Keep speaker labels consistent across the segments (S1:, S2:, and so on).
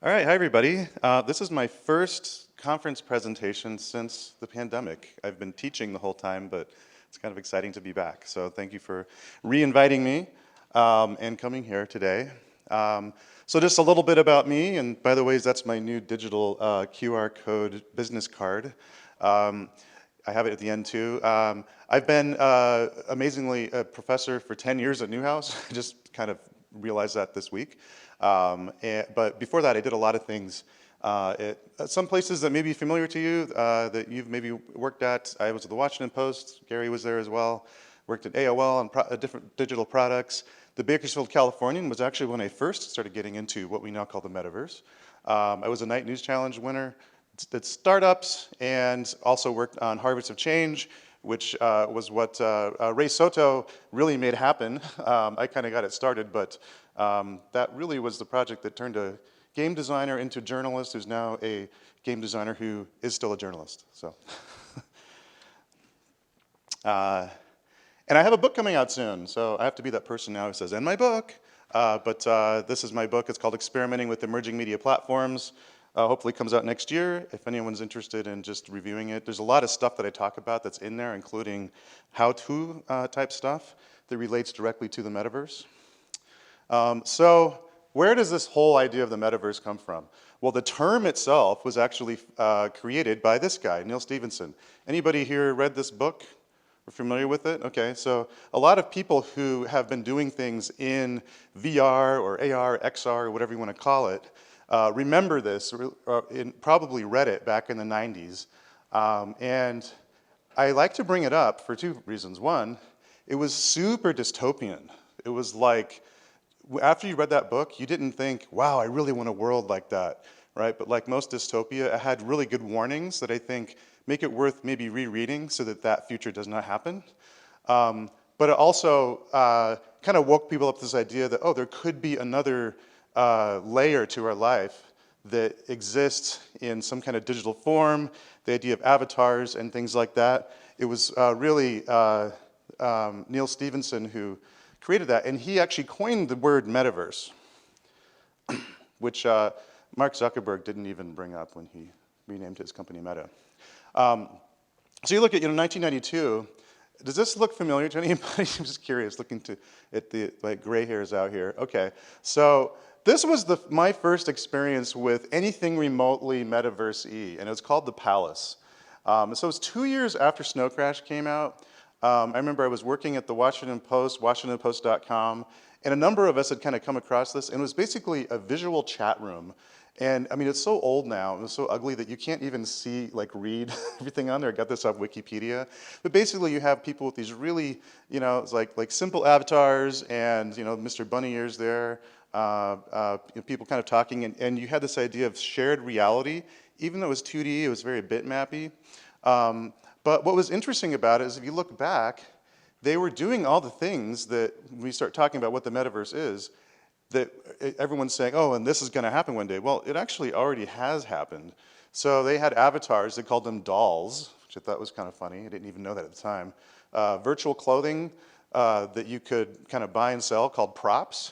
S1: All right, hi everybody. This is my first conference presentation since the pandemic. I've been teaching the whole time, but it's kind of exciting to be back. So thank you for re-inviting me and coming here today. So just a little bit about me, and by the way, that's my new digital QR code business card. I have it at the end too. I've been amazingly a professor for 10 years at Newhouse. I just kind of realized that this week. But before that, I did a lot of things at some places that may be familiar to you, that you've maybe worked at. I was at the Washington Post. Gary was there as well. Worked at AOL on different digital products. The Bakersfield Californian was actually when I first started getting into what we now call the Metaverse. I was a Night News Challenge winner. Did startups and also worked on Horvitz of Change, which was what Ray Soto really made happen. I kind of got it started, but that really was the project that turned a game designer into a journalist who's now a game designer who is still a journalist. So, and I have a book coming out soon, so I have to be that person now who says, "And my book." But this is my book. It's called Experimenting with Emerging Media Platforms. Hopefully comes out next year, if anyone's interested in just reviewing it. There's a lot of stuff that I talk about that's in there, including how-to type stuff that relates directly to the metaverse. So where does this whole idea of the metaverse come from? Well, the term itself was actually created by this guy, Neal Stephenson. Anybody here read this book? We're familiar with it? Okay, so a lot of people who have been doing things in VR or AR, XR, or whatever you want to call it, remember this, probably read it back in the 90s. And I like to bring it up for two reasons. One, it was super dystopian. It was like, after you read that book, you didn't think, wow, I really want a world like that, right? But like most dystopia, it had really good warnings that I think make it worth maybe rereading so that that future does not happen. But it also kind of woke people up to this idea that, oh, there could be another layer to our life that exists in some kind of digital form, the idea of avatars and things like that. It was really Neal Stephenson who created that, and he actually coined the word metaverse, which Mark Zuckerberg didn't even bring up when he renamed his company Meta. So you look at 1992. Does this look familiar to anybody? I'm just curious, looking at the gray hairs out here. Okay, so this was my first experience with anything remotely metaverse-y, and it was called The Palace. So it was 2 years after Snow Crash came out. I remember I was working at the Washington Post, WashingtonPost.com, and a number of us had kind of come across this, and it was basically a visual chat room. And I mean, it's so old now, it was so ugly that you can't even see, read everything on there. I got this off Wikipedia. But basically you have people with these really, it's like simple avatars and, Mr. Bunny Ears there, people kind of talking, and you had this idea of shared reality. Even though it was 2D, it was very bitmappy. But what was interesting about it is if you look back, they were doing all the things that when we start talking about what the metaverse is, that everyone's saying, oh, and this is going to happen one day. Well, it actually already has happened. So they had avatars, they called them dolls, which I thought was kind of funny. I didn't even know that at the time. Virtual clothing that you could kind of buy and sell called props.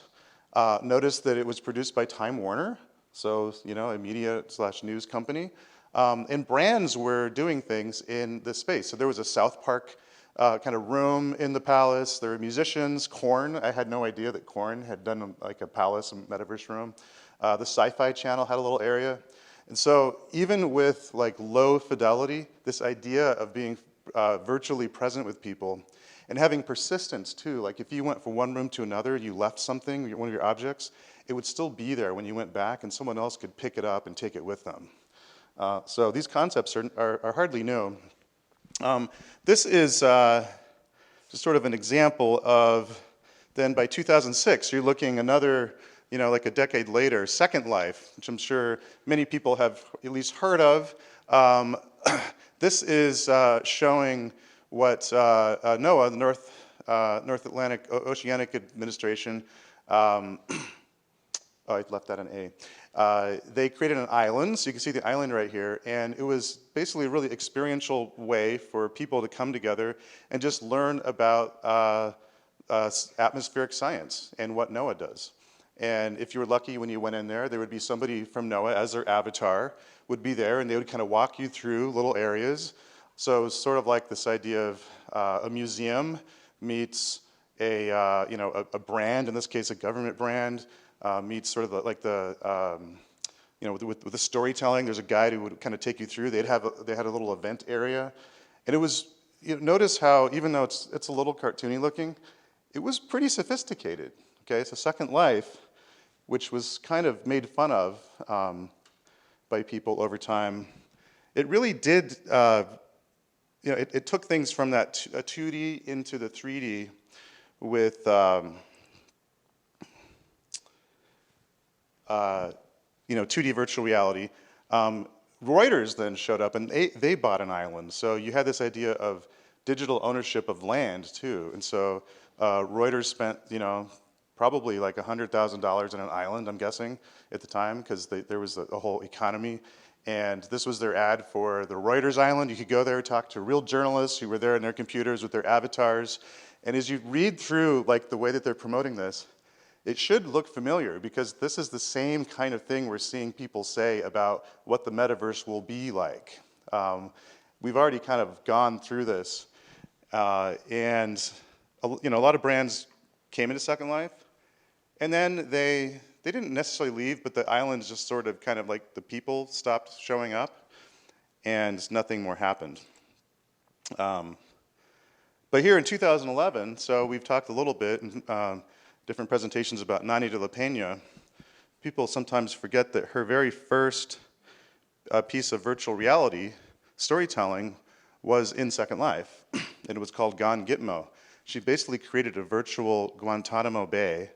S1: Notice that it was produced by Time Warner, so a media/news company. And brands were doing things in this space. So there was a South Park kind of room in the palace. There were musicians, Korn. I had no idea that Korn had done a palace and metaverse room. The Sci-Fi Channel had a little area. And so even with low fidelity, this idea of being virtually present with people and having persistence too, if you went from one room to another, you left something, one of your objects, it would still be there when you went back and someone else could pick it up and take it with them. So these concepts are hardly new. This is just sort of an example of, then by 2006, you're looking another, like a decade later, Second Life, which I'm sure many people have at least heard of. This is showing what NOAA, the North Atlantic Oceanic Administration, oh, I left that an A. They created an island, so you can see the island right here, and it was basically a really experiential way for people to come together and just learn about atmospheric science and what NOAA does. And if you were lucky when you went in there, there would be somebody from NOAA as their avatar would be there, and they would kind of walk you through little areas. So it was sort of like this idea of a museum meets a brand, in this case a government brand, meets sort of like the with the storytelling. There's a guide who would kind of take you through. They had a little event area, and it was, notice how even though it's a little cartoony looking, it was pretty sophisticated. Okay, so Second Life, which was kind of made fun of by people over time, it really did. It took things from that 2D into the 3D with 2D virtual reality. Reuters then showed up, and they bought an island. So you had this idea of digital ownership of land too. And so Reuters spent, probably like $100,000 on an island, I'm guessing, at the time, because there was a whole economy. And this was their ad for the Reuters Island. You could go there, talk to real journalists who were there on their computers with their avatars. And as you read through like the way that they're promoting this, it should look familiar, because this is the same kind of thing we're seeing people say about what the metaverse will be like. We've already kind of gone through this. And a lot of brands came into Second Life, and then they didn't necessarily leave, but the islands just sort of kind of like the people stopped showing up, and nothing more happened. But here in 2011, so we've talked a little bit in different presentations about Nani de la Peña. People sometimes forget that her very first piece of virtual reality storytelling was in Second Life, and it was called Gone Gitmo. She basically created a virtual Guantanamo Bay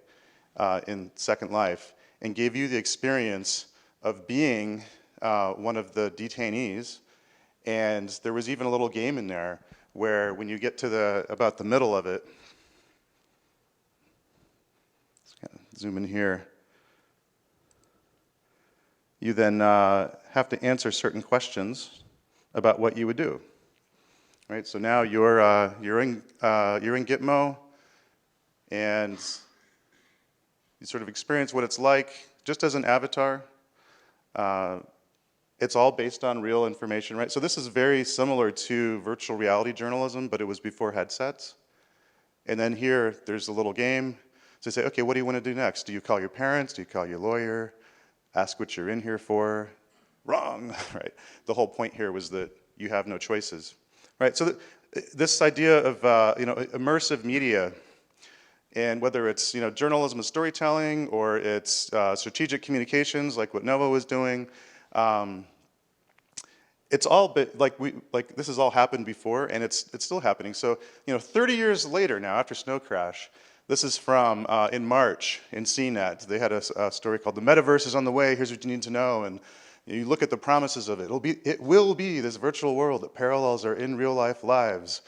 S1: in Second Life and gave you the experience of being one of the detainees. And there was even a little game in there where when you get to about the middle of it, let's kind of zoom in here, you then have to answer certain questions about what you would do. Right, so now you're in Gitmo, and you sort of experience what it's like just as an avatar. It's all based on real information, right? So this is very similar to virtual reality journalism, but it was before headsets. And then here, there's a little game. So you say, okay, what do you want to do next? Do you call your parents? Do you call your lawyer? Ask what you're in here for? Wrong, right? The whole point here was that you have no choices, right? So this idea of immersive media, and whether it's journalism and storytelling, or it's strategic communications, like what Nova was doing, it's all this has all happened before, and it's still happening. So 30 years later now, after Snow Crash, this is from in March in CNET. They had a story called "The Metaverse is on the way. Here's what you need to know." And you look at the promises of it. It will be this virtual world that parallels our in real life lives.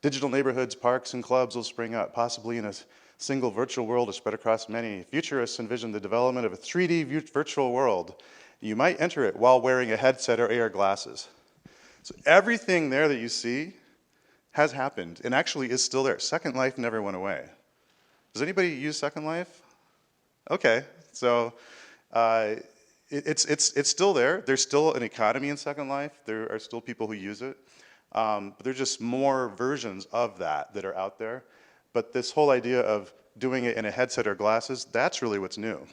S1: Digital neighborhoods, parks, and clubs will spring up, possibly in a single virtual world spread across many. Futurists envision the development of a 3D virtual world. You might enter it while wearing a headset or AR glasses. So everything there that you see has happened, and actually is still there. Second Life never went away. Does anybody use Second Life? Okay, so it's still there. There's still an economy in Second Life. There are still people who use it. But there's just more versions of that are out there. But this whole idea of doing it in a headset or glasses, that's really what's new.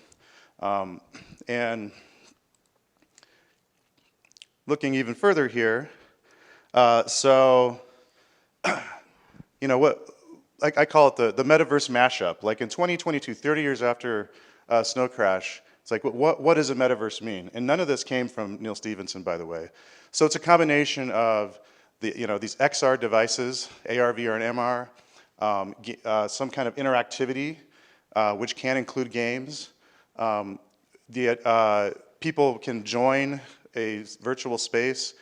S1: And looking even further here, I call it the metaverse mashup. Like in 2022, 30 years after Snow Crash, it's like, what does a metaverse mean? And none of this came from Neil Stephenson, by the way. So it's a combination of these XR devices, AR, VR, and MR, some kind of interactivity, which can include games. People can join a virtual space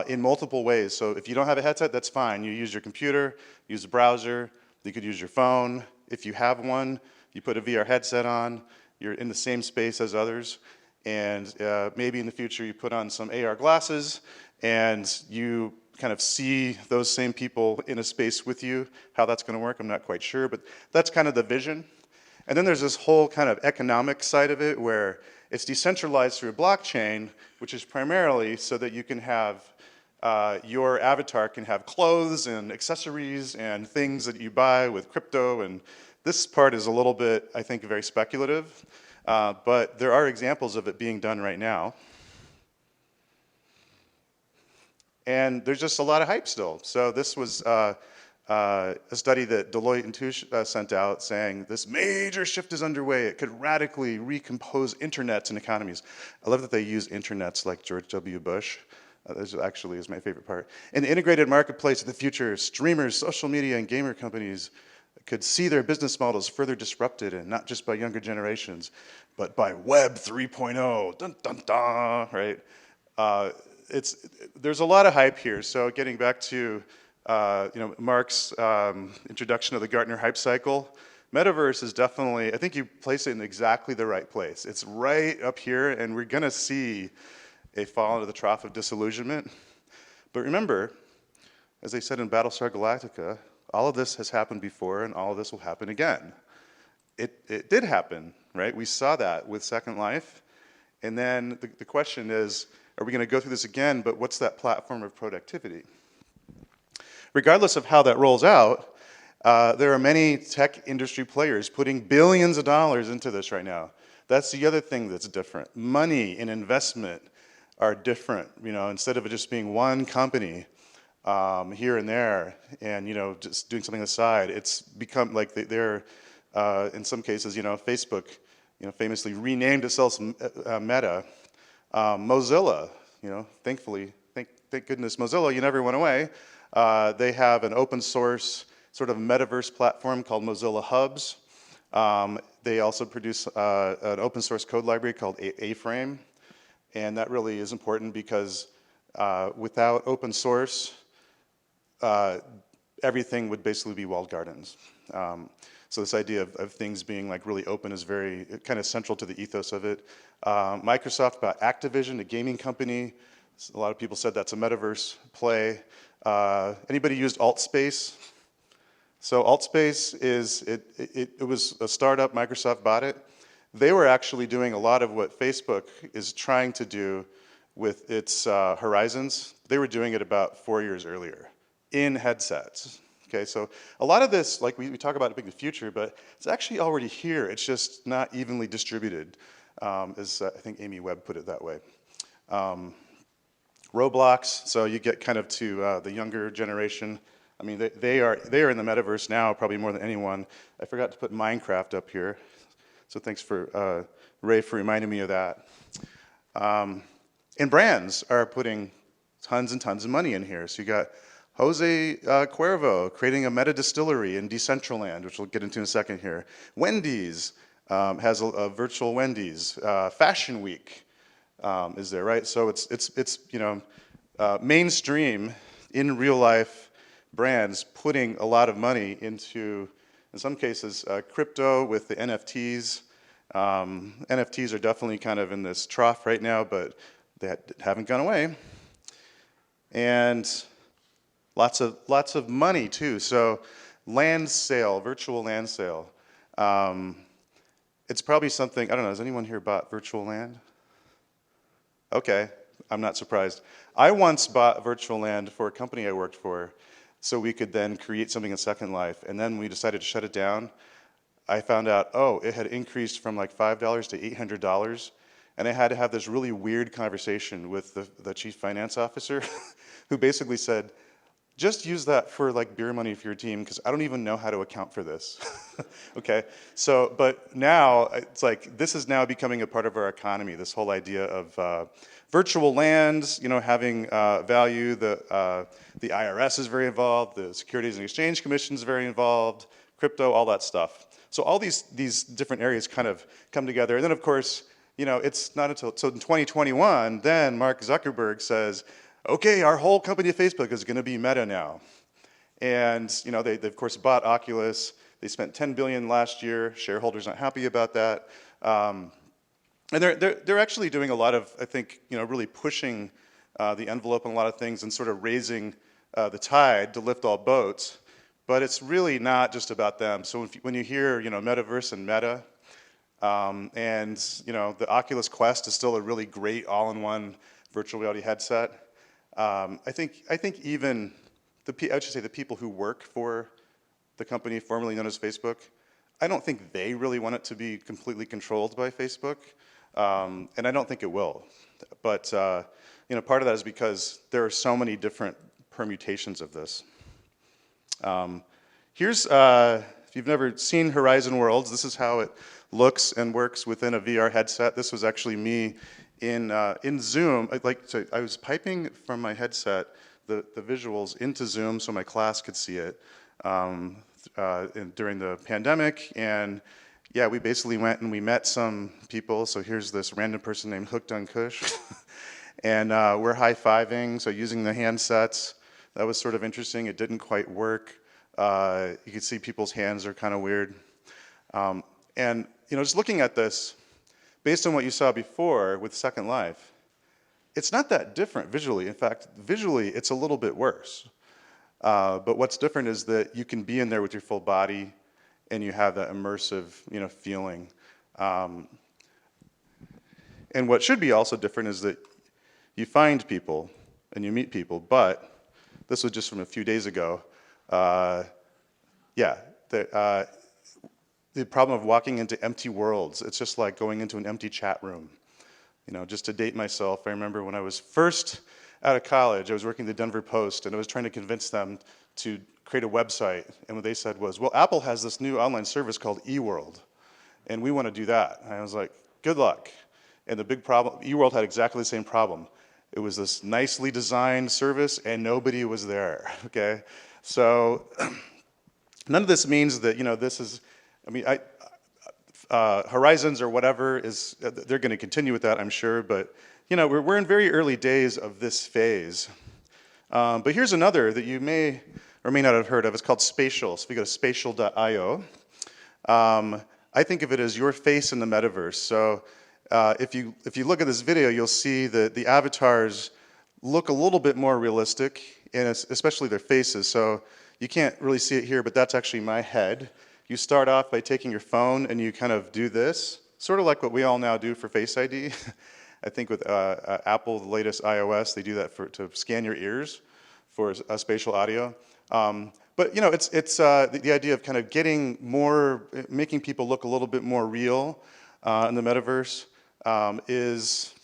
S1: in multiple ways. So if you don't have a headset, that's fine. You use your computer, use a browser, you could use your phone. If you have one, you put a VR headset on, you're in the same space as others, and maybe in the future you put on some AR glasses and you kind of see those same people in a space with you. How that's going to work, I'm not quite sure, but that's kind of the vision. And then there's this whole kind of economic side of it where it's decentralized through a blockchain, which is primarily so that you can have, your avatar can have clothes and accessories and things that you buy with crypto. And this part is a little bit, I think, very speculative. But there are examples of it being done right now. And there's just a lot of hype still. So this was a study that Deloitte and Touche sent out saying this major shift is underway. It could radically recompose internets and economies. I love that they use internets like George W. Bush. This actually is my favorite part. In the integrated marketplace of the future, streamers, social media, and gamer companies could see their business models further disrupted, and not just by younger generations, but by Web 3.0. Dun, dun, dun, right? There's a lot of hype here. So getting back to Mark's introduction of the Gartner hype cycle, Metaverse is definitely, I think you place it in exactly the right place. It's right up here, and we're gonna see a fall into the trough of disillusionment. But remember, as they said in Battlestar Galactica, all of this has happened before, and all of this will happen again. It did happen, right? We saw that with Second Life. And then the question is, are we going to go through this again, but what's that platform of productivity? Regardless of how that rolls out, there are many tech industry players putting billions of dollars into this right now. That's the other thing that's different. Money and investment are different. Instead of it just being one company here and there, and just doing something on the side, it's become like they're in some cases, Facebook, famously renamed itself Meta. Mozilla, thankfully, thank goodness Mozilla, you never went away. They have an open source sort of metaverse platform called Mozilla Hubs. They also produce an open source code library called A-Frame. And that really is important because without open source, everything would basically be walled gardens. So this idea of things being like really open is very kind of central to the ethos of it. Microsoft bought Activision, a gaming company. A lot of people said that's a metaverse play. Anybody used AltSpace? So AltSpace it was a startup, Microsoft bought it. They were actually doing a lot of what Facebook is trying to do with its Horizons. They were doing it about 4 years earlier in headsets. Okay, so a lot of this, like we talk about it being the future, but it's actually already here. It's just not evenly distributed, as I think Amy Webb put it that way. Roblox, so you get kind of to the younger generation. I mean, they are in the metaverse now, probably more than anyone. I forgot to put Minecraft up here, so thanks for Ray for reminding me of that. And brands are putting tons and tons of money in here. So you got Jose Cuervo creating a meta distillery in Decentraland, which we'll get into in a second here. Wendy's has a virtual Wendy's. Fashion Week is there, right? So it's mainstream in real life brands putting a lot of money into, in some cases, crypto with the NFTs. NFTs are definitely kind of in this trough right now, but they haven't gone away. And lots of money too. So land sale, virtual land sale. It's probably something, I don't know, has anyone here bought virtual land? Okay, I'm not surprised. I once bought virtual land for a company I worked for so we could then create something in Second Life. And then we decided to shut it down. I found out, it had increased from like $5 to $800. And I had to have this really weird conversation with the chief finance officer who basically said, just use that for like beer money for your team because I don't even know how to account for this. Okay, so, but now it's like, this is now becoming a part of our economy, this whole idea of virtual lands, having value. The IRS is very involved, the Securities and Exchange Commission is very involved, crypto, all that stuff. So all these different areas kind of come together. And then of course, it's not until, so in 2021, then Mark Zuckerberg says, okay, our whole company of Facebook is going to be Meta now. And they of course bought Oculus. They spent $10 billion last year. Shareholders aren't happy about that. And they're actually doing a lot of, I think, really pushing the envelope on a lot of things and sort of raising the tide to lift all boats. but it's really not just about them. So when you hear, Metaverse and Meta, and the Oculus Quest is still a really great all-in-one virtual reality headset. I think even I should say the people who work for the company formerly known as Facebook, I don't think they really want it to be completely controlled by Facebook, and I don't think it will. But part of that is because there are so many different permutations of this. Here's if you've never seen Horizon Worlds, this is how it looks and works within a VR headset. This was actually me in Zoom. I was piping from my headset the visuals into Zoom so my class could see it during the pandemic. And yeah, we basically went and we met some people. So here's this random person named Hooked on Kush. And we're high-fiving, so using the handsets. That was sort of interesting. It didn't quite work. You could see people's hands are kind of weird. And just looking at this, based on what you saw before with Second Life, it's not that different visually. In fact, visually, it's a little bit worse. But what's different is that you can be in there with your full body, and you have that immersive, feeling. And what should be also different is that you find people and you meet people. But this was just from a few days ago. The problem of walking into empty worlds, it's just like going into an empty chat room. Just to date myself, I remember when I was first out of college, I was working at the Denver Post, and I was trying to convince them to create a website. And what they said was, well, Apple has this new online service called eWorld, and we want to do that. And I was like, good luck. And the big problem, eWorld had exactly the same problem. It was this nicely designed service, and nobody was there, okay? So none of this means that, this is, Horizons or whatever they're going to continue with that, I'm sure, but we're in very early days of this phase. But here's another that you may or may not have heard of. It's called Spatial. So if you go to spatial.io, I think of it as your face in the metaverse. So if you look at this video, you'll see that the avatars look a little bit more realistic, and especially their faces. So you can't really see it here, but that's actually my head. You start off by taking your phone and you kind of do this, sort of like what we all now do for Face ID. I think with Apple, the latest iOS, they do that to scan your ears for spatial audio. But it's the idea of kind of making people look a little bit more real in the metaverse is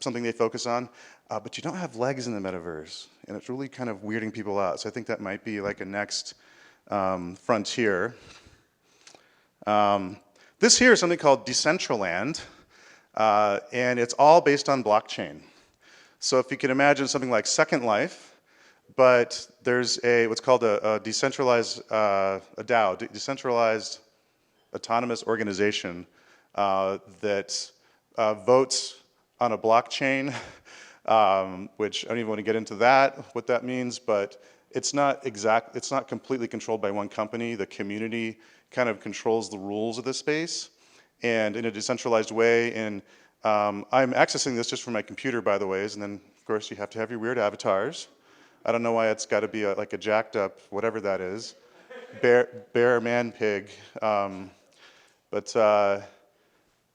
S1: something they focus on. But you don't have legs in the metaverse, and it's really kind of weirding people out. So I think that might be like a next frontier. This here is something called Decentraland, and it's all based on blockchain. So if you can imagine something like Second Life, but there's what's called a decentralized, a DAO, decentralized autonomous organization that votes on a blockchain, which I don't even want to get into what that means, but it's not completely controlled by one company. The community kind of controls the rules of this space, and in a decentralized way. And I'm accessing this just from my computer, by the way, and then of course you have to have your weird avatars. I don't know why it's got to be like a jacked up, whatever that is, bear man pig, but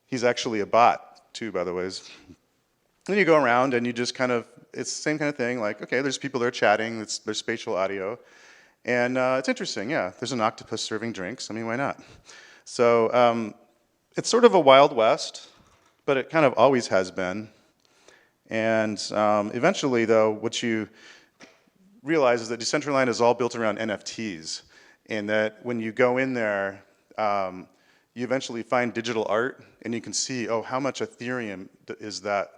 S1: he's actually a bot too, by the way. Then you go around and you just it's the same kind of thing, like, okay, there's people there chatting, there's spatial audio, and it's interesting, yeah. There's an octopus serving drinks, why not? So it's sort of a Wild West, but it kind of always has been. And eventually, though, what you realize is that Decentraland is all built around NFTs, and that when you go in there, you eventually find digital art, and you can see, oh, how much Ethereum is that?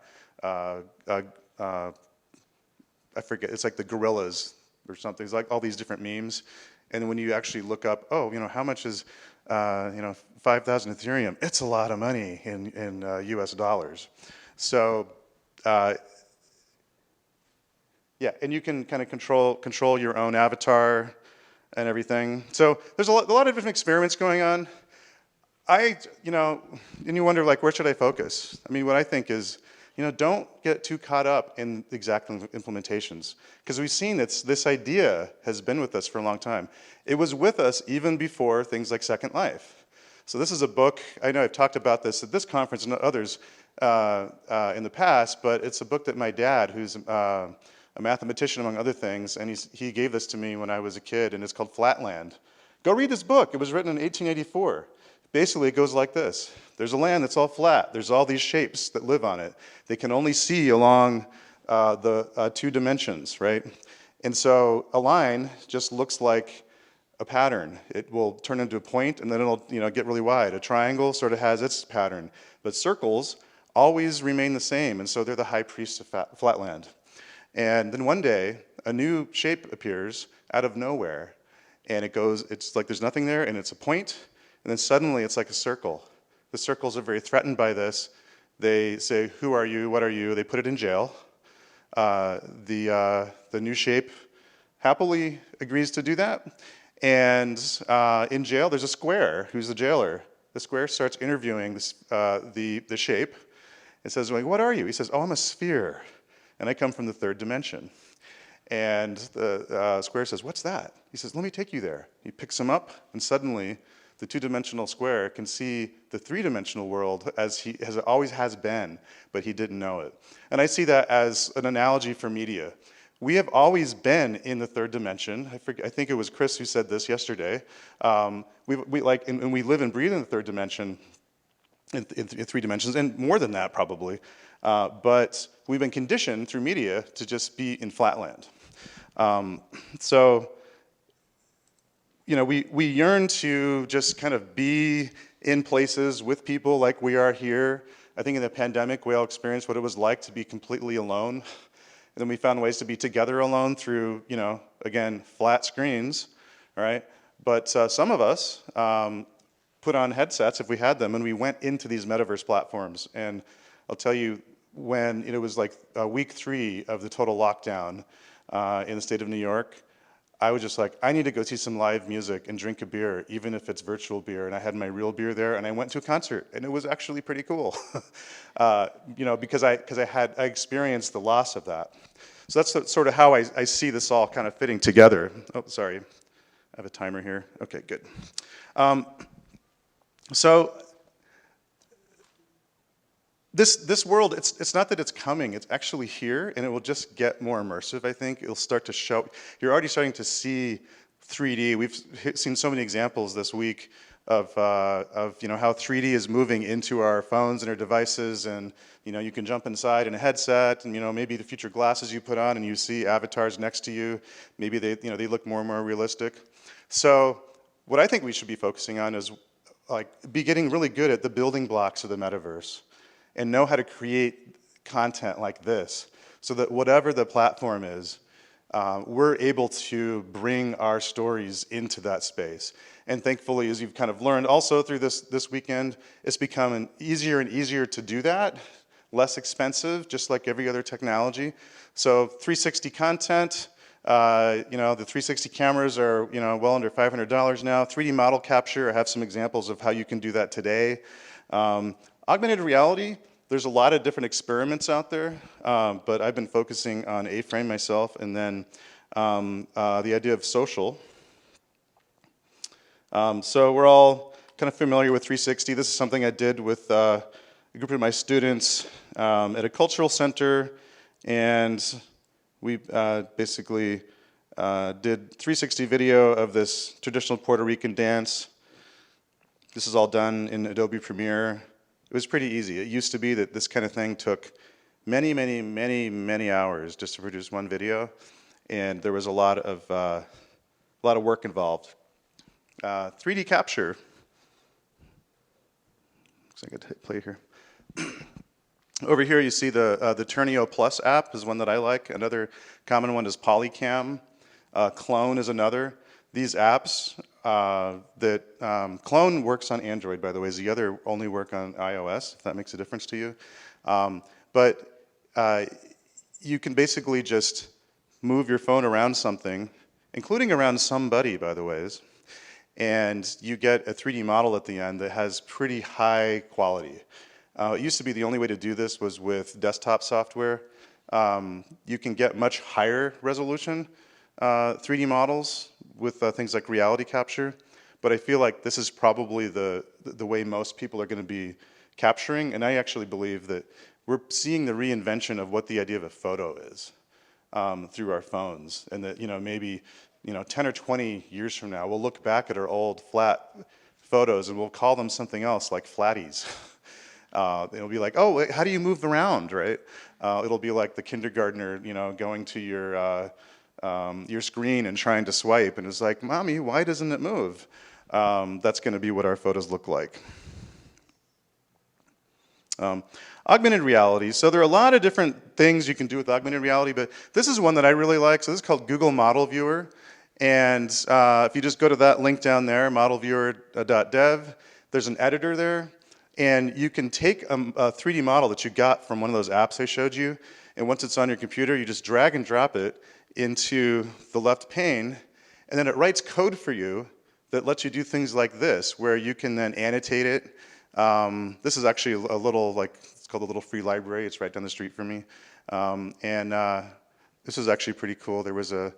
S1: I forget, it's like the gorillas or something. It's like all these different memes. And when you actually look up, oh, how much is 5,000 Ethereum? It's a lot of money in US dollars. So, yeah, and you can kind of control your own avatar and everything. So there's a lot of different experiments going on. And you wonder, like, where should I focus? What I think is, don't get too caught up in exact implementations. Because we've seen this idea has been with us for a long time. It was with us even before things like Second Life. So this is a book, I know I've talked about this at this conference and others in the past, but it's a book that my dad, who's a mathematician among other things, and he gave this to me when I was a kid, and it's called Flatland. Go read this book. It was written in 1884. Basically, it goes like this. There's a land that's all flat. There's all these shapes that live on it. They can only see along the 2 dimensions, right? And so a line just looks like a pattern. It will turn into a point, and then it'll get really wide. A triangle sort of has its pattern, but circles always remain the same, and so they're the high priests of flatland. And then one day, a new shape appears out of nowhere, and it's like there's nothing there, and it's a point, and then suddenly it's like a circle. The circles are very threatened by this. They say, "Who are you? What are you?" They put it in jail. The new shape happily agrees to do that. And in jail, there's a square who's the jailer. The square starts interviewing the shape. It says, "What are you?" He says, "Oh, I'm a sphere, and I come from the 3rd dimension." And the square says, "What's that?" He says, "Let me take you there." He picks him up, and suddenly the 2-dimensional square can see the 3-dimensional world as it always has been, but he didn't know it. And I see that as an analogy for media. We have always been in the 3rd dimension. I think it was Chris who said this yesterday. We live and breathe in the 3rd dimension, in 3 dimensions, and more than that probably. But we've been conditioned through media to just be in flatland. We yearn to just kind of be in places with people like we are here. I think in the pandemic, we all experienced what it was like to be completely alone. And then we found ways to be together alone through, again, flat screens, right? But some of us put on headsets, if we had them, and we went into these metaverse platforms. And I'll tell you, when it was like week 3 of the total lockdown in the state of New York, I was just like, I need to go see some live music and drink a beer, even if it's virtual beer. And I had my real beer there, and I went to a concert, and it was actually pretty cool, because I experienced the loss of that. So that's sort of how I see this all kind of fitting together. Oh, sorry, I have a timer here. Okay, good. So this world, it's not that it's coming, it's actually here, and it will just get more immersive, I think. It'll start to show, you're already starting to see 3D. We've seen so many examples this week of how 3D is moving into our phones and our devices, and you can jump inside in a headset, and maybe the future glasses you put on and you see avatars next to you. Maybe they look more and more realistic. So what I think we should be focusing on is be getting really good at the building blocks of the metaverse, and know how to create content like this, so that whatever the platform is, we're able to bring our stories into that space. And thankfully, as you've kind of learned also through this weekend, it's becoming easier and easier to do that, less expensive, just like every other technology. So 360 content, the 360 cameras are well under $500 now. 3D model capture, I have some examples of how you can do that today. Augmented reality, there's a lot of different experiments out there, but I've been focusing on A-frame myself, and then the idea of social. So we're all kind of familiar with 360. This is something I did with a group of my students at a cultural center, and we basically did 360 video of this traditional Puerto Rican dance. This is all done in Adobe Premiere. It was pretty easy. It used to be that this kind of thing took many, many, many, many hours just to produce one video, and there was a lot of work involved. 3D capture. Looks like I could hit play here. Over here you see the Turnio Plus app is one that I like. Another common one is Polycam. Clone is another. These apps Clone works on Android, by the way. The other only work on iOS, if that makes a difference to you. But you can basically just move your phone around something, including around somebody, by the ways, and you get a 3D model at the end that has pretty high quality. It used to be the only way to do this was with desktop software. You can get much higher resolution 3D models with things like reality capture, but I feel like this is probably the way most people are going to be capturing, and I actually believe that we're seeing the reinvention of what the idea of a photo is through our phones, and that maybe 10 or 20 years from now we'll look back at our old flat photos and we'll call them something else like flatties. It'll be like, oh, wait, how do you move around, right? It'll be like the kindergartner, going to your screen and trying to swipe, and it's like, Mommy, why doesn't it move? That's going to be what our photos look like. Augmented reality. So there are a lot of different things you can do with augmented reality, but this is one that I really like. So this is called Google Model Viewer. And if you just go to that link down there, modelviewer.dev, there's an editor there. And you can take a 3D model that you got from one of those apps I showed you, and once it's on your computer, you just drag and drop it into the left pane, and then it writes code for you that lets you do things like this, where you can then annotate it. This is actually a little, it's called a little free library. It's right down the street from me. This is actually pretty cool. There was a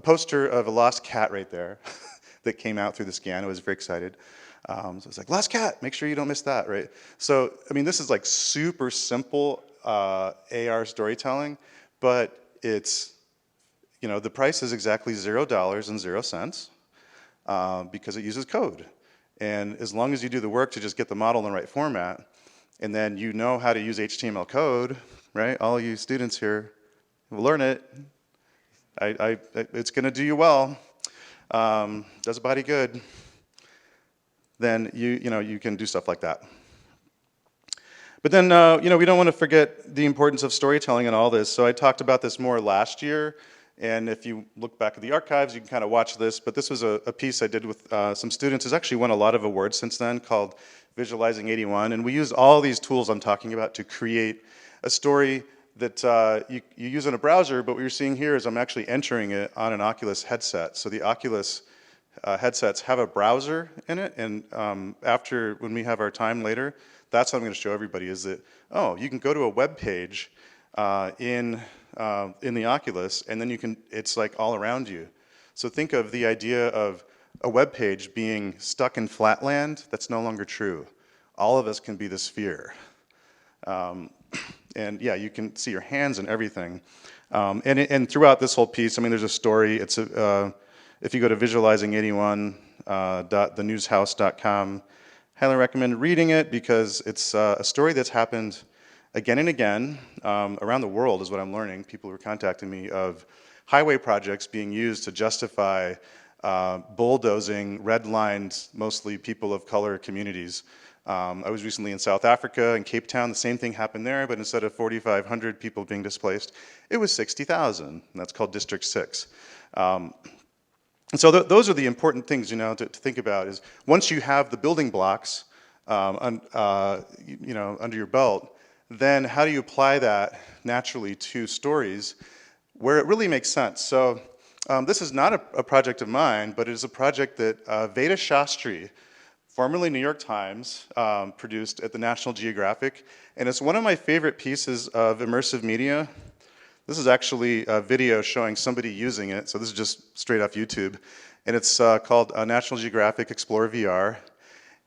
S1: poster of a lost cat right there that came out through the scan. I was very excited. So it's like, lost cat, make sure you don't miss that, right? So, I mean, this is like super simple AR storytelling, but it's, the price is exactly $0.00 because it uses code. And as long as you do the work to just get the model in the right format, and then you know how to use HTML code, right? All you students here will learn it. It's gonna do you well. Does a body good. Then you can do stuff like that. But then we don't want to forget the importance of storytelling in all this. So I talked about this more last year, and if you look back at the archives, you can kind of watch this. But this was a piece I did with some students. It's actually won a lot of awards since then, called Visualizing 81, and we used all these tools I'm talking about to create a story that you use in a browser. But what you're seeing here is I'm actually entering it on an Oculus headset. So the Oculus headsets have a browser in it, and when we have our time later, that's what I'm going to show everybody, is that, oh, you can go to a web page in the Oculus, and then it's like all around you. So think of the idea of a web page being stuck in flatland. That's no longer true. All of us can be the sphere. And yeah, you can see your hands and everything. And throughout this whole piece, I mean, there's a story. It's if you go to visualizing81.thenewshouse.com, highly recommend reading it, because it's a story that's happened again and again around the world, is what I'm learning. People were contacting me of highway projects being used to justify bulldozing red-lined, mostly people of color communities. I was recently in South Africa, in Cape Town. The same thing happened there, but instead of 4,500 people being displaced, it was 60,000. That's called District 6. And so those are the important things, to think about, is once you have the building blocks, under your belt, then how do you apply that naturally to stories where it really makes sense? So this is not a project of mine, but it is a project that Veda Shastri, formerly New York Times, produced at the National Geographic, and it's one of my favorite pieces of immersive media. This is actually a video showing somebody using it, so this is just straight off YouTube, and it's called National Geographic Explore VR.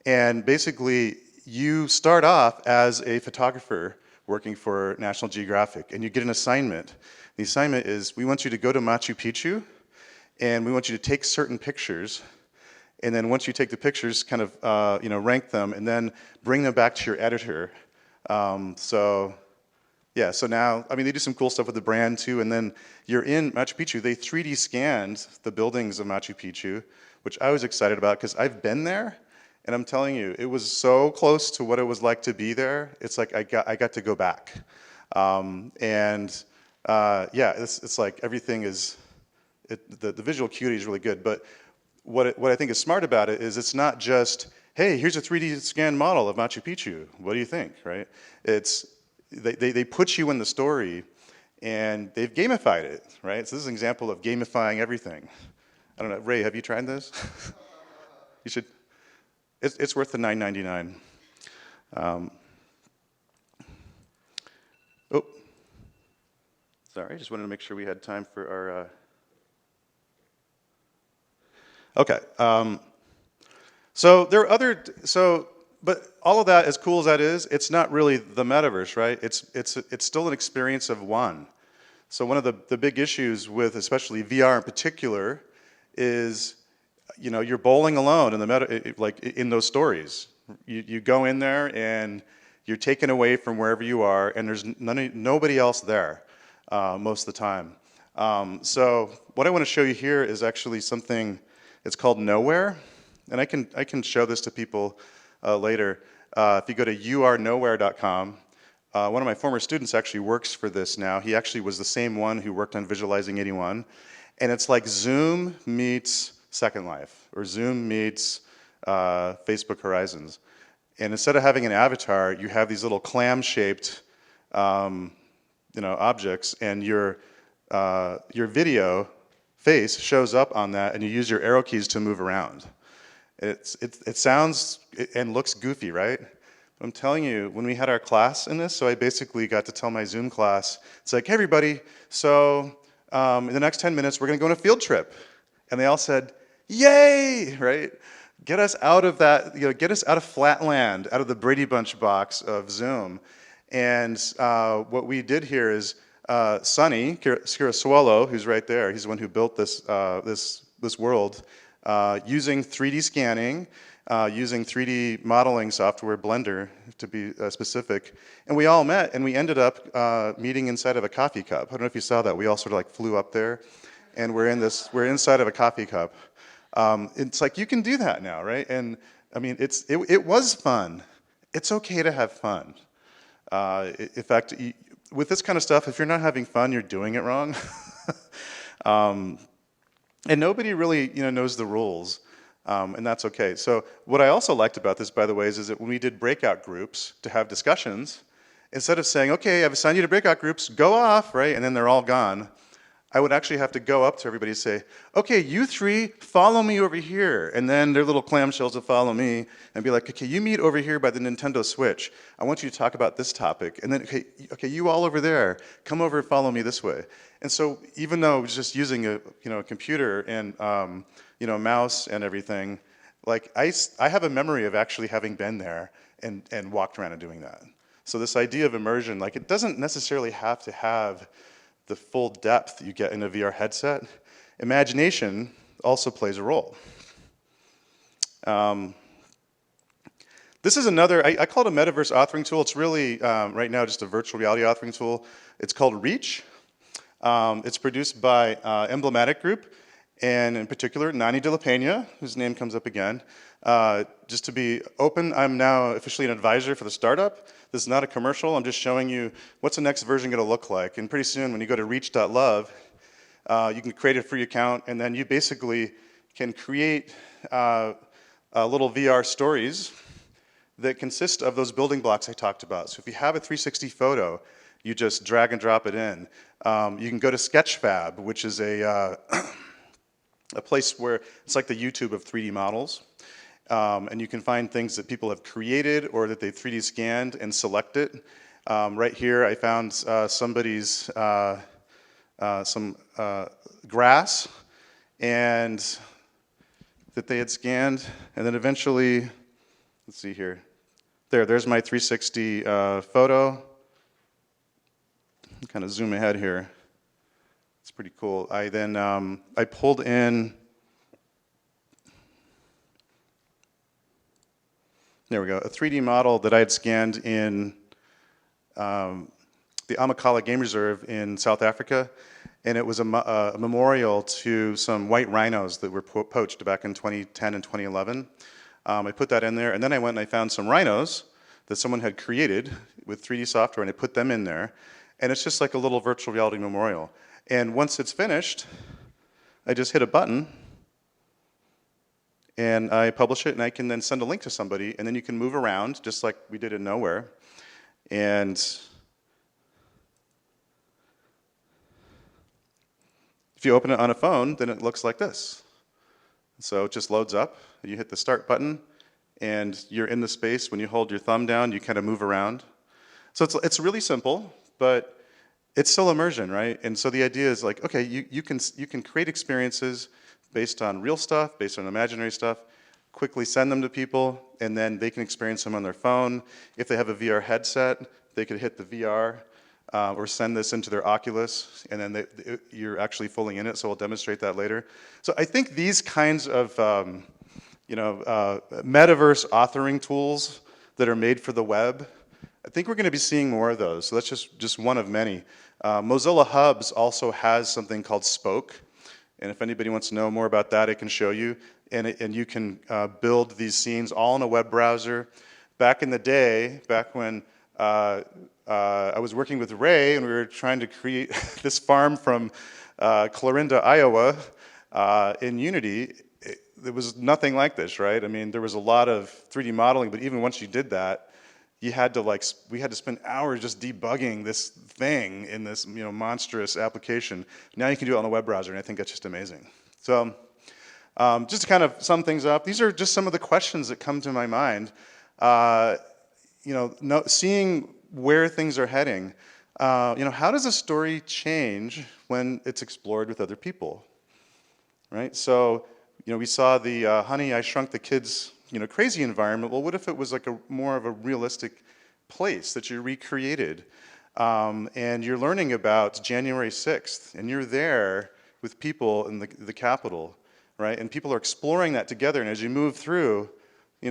S1: And basically, you start off as a photographer working for National Geographic, and you get an assignment. The assignment is, we want you to go to Machu Picchu, and we want you to take certain pictures, and then once you take the pictures, kind of rank them, and then bring them back to your editor. Yeah, so now, I mean, they do some cool stuff with the brand too, and then you're in Machu Picchu. They 3D scanned the buildings of Machu Picchu, which I was excited about because I've been there, and I'm telling you, it was so close to what it was like to be there. It's like I got to go back. Yeah, it's like everything is, the visual acuity is really good, but what I think is smart about it is it's not just, hey, here's a 3D scanned model of Machu Picchu. What do you think, right? They put you in the story, and they've gamified it, right? So this is an example of gamifying everything. I don't know, Ray, have you tried this? You should. It's worth the $9.99. Um, oh, sorry, just wanted to make sure we had time for our... Okay. So there are other, but all of that, as cool as that is, it's not really the metaverse, right? It's still an experience of one. So one of the big issues with especially VR in particular is, you know, you're bowling alone in the like in those stories. You go in there and you're taken away from wherever you are, and there's nobody else there most of the time. So what I want to show you here is actually something. It's called Nowhere, and I can show this to people later. If you go to yournowhere.com, one of my former students actually works for this now. He actually was the same one who worked on Visualizing 81, and it's like Zoom meets Second Life, or Zoom meets Facebook Horizons. And instead of having an avatar, you have these little clam-shaped, objects, and your video face shows up on that, and you use your arrow keys to move around. It sounds and looks goofy, right? I'm telling you, when we had our class in this, so I basically got to tell my Zoom class, it's like, hey everybody, so in the next 10 minutes we're going to go on a field trip. And they all said, yay, right? Get us out of that, get us out of Flatland, out of the Brady Bunch box of Zoom. And what we did here is Sonny Skirasuolo, who's right there, he's the one who built this world, using 3D scanning, using 3D modeling software, Blender to be specific. And we all met, and we ended up meeting inside of a coffee cup. I don't know if you saw that. We all sort of like flew up there, and we're inside of a coffee cup. It's like you can do that now, right? And I mean, it was fun. It's okay to have fun. In fact, with this kind of stuff, if you're not having fun, you're doing it wrong. And nobody really knows the rules, and that's okay. So what I also liked about this, by the way, is that when we did breakout groups to have discussions, instead of saying, okay, I've assigned you to breakout groups, go off, right, and then they're all gone, I would actually have to go up to everybody and say, okay, you three, follow me over here. And then their little clamshells would follow me and be like, okay, you meet over here by the Nintendo Switch. I want you to talk about this topic. And then, okay, you all over there, come over and follow me this way. And so even though I was just using a computer and a mouse and everything, like I have a memory of actually having been there and walked around and doing that. So this idea of immersion, like it doesn't necessarily have to have the full depth you get in a VR headset. Imagination also plays a role. This is another, I call it a metaverse authoring tool. It's really, right now, just a virtual reality authoring tool. It's called Reach. It's produced by Emblematic Group, and in particular, Nani de la Peña, whose name comes up again. Just to be open, I'm now officially an advisor for the startup. This is not a commercial. I'm just showing you what's the next version going to look like. And pretty soon, when you go to reach.love, you can create a free account, and then you basically can create little VR stories that consist of those building blocks I talked about. So if you have a 360 photo, you just drag and drop it in. You can go to Sketchfab, which is a place where it's like the YouTube of 3D models. And you can find things that people have created or that they 3D scanned and select it. Right here, I found somebody's some grass and that they had scanned, and then eventually, let's see here. There's my 360 photo. Kind of zoom ahead here. It's pretty cool. I then I pulled in. There we go. A 3D model that I had scanned in the Amakala Game Reserve in South Africa, and it was a memorial to some white rhinos that were poached back in 2010 and 2011. I put that in there, and then I went and I found some rhinos that someone had created with 3D software, and I put them in there, and it's just like a little virtual reality memorial. And once it's finished, I just hit a button, and I publish it, and I can then send a link to somebody, and then you can move around, just like we did in Nowhere. And if you open it on a phone, then it looks like this. So it just loads up, and you hit the start button, and you're in the space. When you hold your thumb down, you kind of move around. So it's really simple, but it's still immersion, right? And so the idea is like, okay, you can create experiences based on real stuff, based on imaginary stuff, quickly send them to people, and then they can experience them on their phone. If they have a VR headset, they could hit the VR or send this into their Oculus, and then you're actually fully in it, so we'll demonstrate that later. So I think these kinds of metaverse authoring tools that are made for the web, I think we're going to be seeing more of those. So that's just one of many. Mozilla Hubs also has something called Spoke, and if anybody wants to know more about that, I can show you. And you can build these scenes all in a web browser. Back in the day, back when I was working with Ray and we were trying to create this farm from Clarinda, Iowa, in Unity, there was nothing like this, right? I mean, there was a lot of 3D modeling, but even once you did that, we had to spend hours just debugging this thing in this monstrous application. Now you can do it on the web browser, and I think that's just amazing. So just to kind of sum things up, these are just some of the questions that come to my mind. Seeing where things are heading. How does a story change when it's explored with other people, right? So, we saw the Honey, I Shrunk the Kids, crazy environment. Well, what if it was like more of a realistic place that you recreated? And you're learning about January 6th, and you're there with people in the Capitol, right? And people are exploring that together, and as you move through,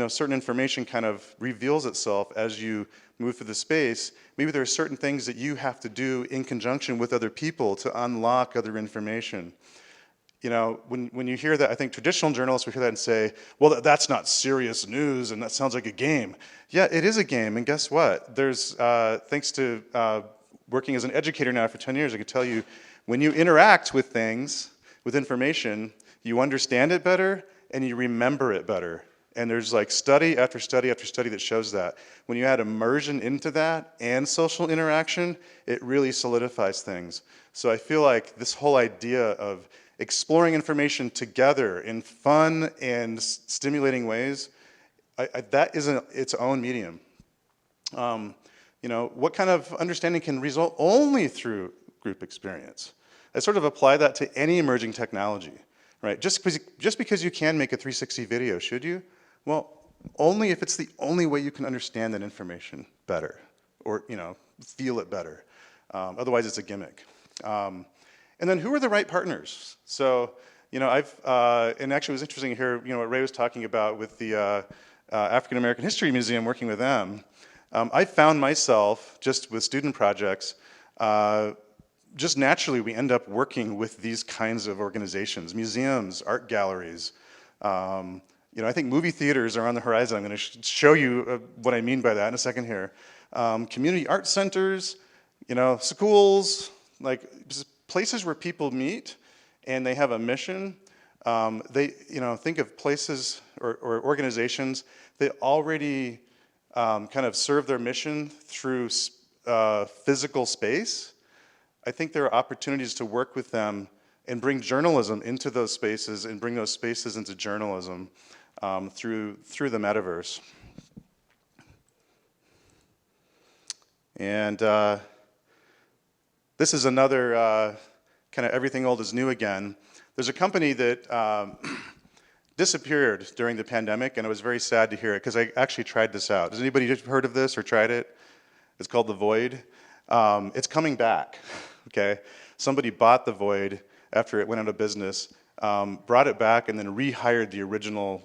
S1: certain information kind of reveals itself as you move through the space. Maybe there are certain things that you have to do in conjunction with other people to unlock other information. When you hear that, I think traditional journalists will hear that and say, well, that's not serious news, and that sounds like a game. Yeah, it is a game, and guess what? There's, thanks to working as an educator now for 10 years, I can tell you, when you interact with things, with information, you understand it better, and you remember it better. And there's like study after study after study that shows that. When you add immersion into that and social interaction, it really solidifies things. So I feel like this whole idea of exploring information together in fun and stimulating ways, that is its own medium. What kind of understanding can result only through group experience? I sort of apply that to any emerging technology, right? Just because you can make a 360 video, should you? Well, only if it's the only way you can understand that information better, or feel it better. Otherwise, it's a gimmick. And then who are the right partners? So, and actually it was interesting to hear, what Ray was talking about with the African American History Museum, working with them. I found myself, just with student projects, just naturally we end up working with these kinds of organizations, museums, art galleries. I think movie theaters are on the horizon. I'm going to show you what I mean by that in a second here. Community art centers, schools, like just places where people meet and they have a mission. Think of places or organizations that already kind of serve their mission through physical space. I think there are opportunities to work with them and bring journalism into those spaces and bring those spaces into journalism through the metaverse. And this is another kind of everything old is new again. There's a company that disappeared during the pandemic, and I was very sad to hear it because I actually tried this out. Has anybody heard of this or tried it? It's called The Void. It's coming back, okay? Somebody bought The Void after it went out of business, brought it back, and then rehired the original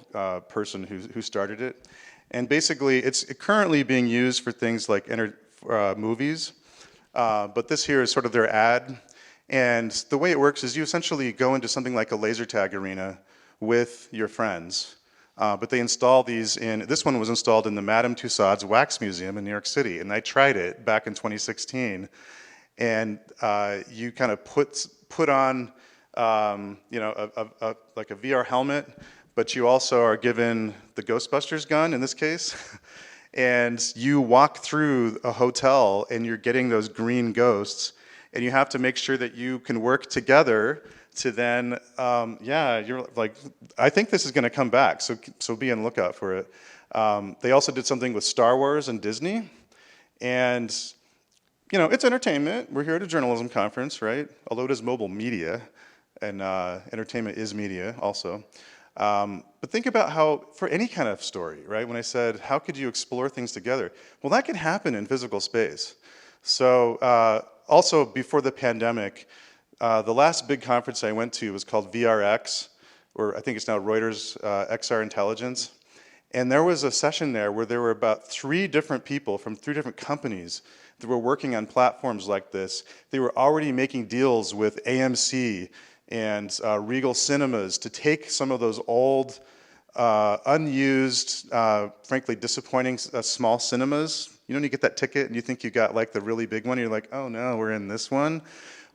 S1: person who started it. And basically, it's currently being used for things like movies, but this here is sort of their ad. And the way it works is you essentially go into something like a laser tag arena with your friends. But they install these this one was installed in the Madame Tussauds Wax Museum in New York City. And I tried it back in 2016. And you kind of put on, like a VR helmet, but you also are given the Ghostbusters gun in this case. And you walk through a hotel and you're getting those green ghosts. And you have to make sure that you can work together to then, you're like, I think this is going to come back, so be on the lookout for it. They also did something with Star Wars and Disney. And, you know, it's entertainment. We're here at a journalism conference, right? Although it is mobile media, and entertainment is media also. But think about how, for any kind of story, right? When I said, how could you explore things together? Well, that can happen in physical space. So also before the pandemic, the last big conference I went to was called VRX, or I think it's now Reuters XR Intelligence. And there was a session there where there were about 3 different people from 3 different companies that were working on platforms like this. They were already making deals with AMC and Regal Cinemas to take some of those old, unused, frankly disappointing small cinemas. You know, when you get that ticket and you think you got like the really big one, and you're like, oh no, we're in this one.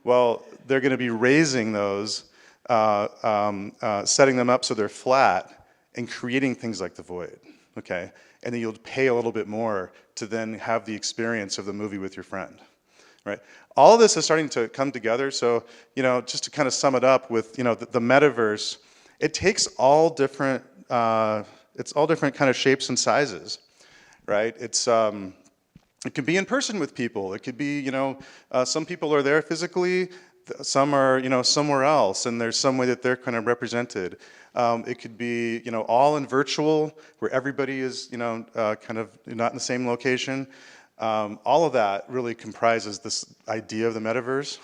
S1: Well, they're going to be raising those, setting them up so they're flat, and creating things like The Void, okay? And then you'll pay a little bit more to then have the experience of the movie with your friend, right? All of this is starting to come together. So, you know, just to kind of sum it up with, you know, the metaverse, it takes all different, it's all different kind of shapes and sizes, right? It's, it could be in person with people. It could be, you know, some people are there physically, some are, you know, somewhere else, and there's some way that they're kind of represented. It could be, you know, all in virtual, where everybody is, you know, kind of not in the same location. All of that really comprises this idea of the metaverse.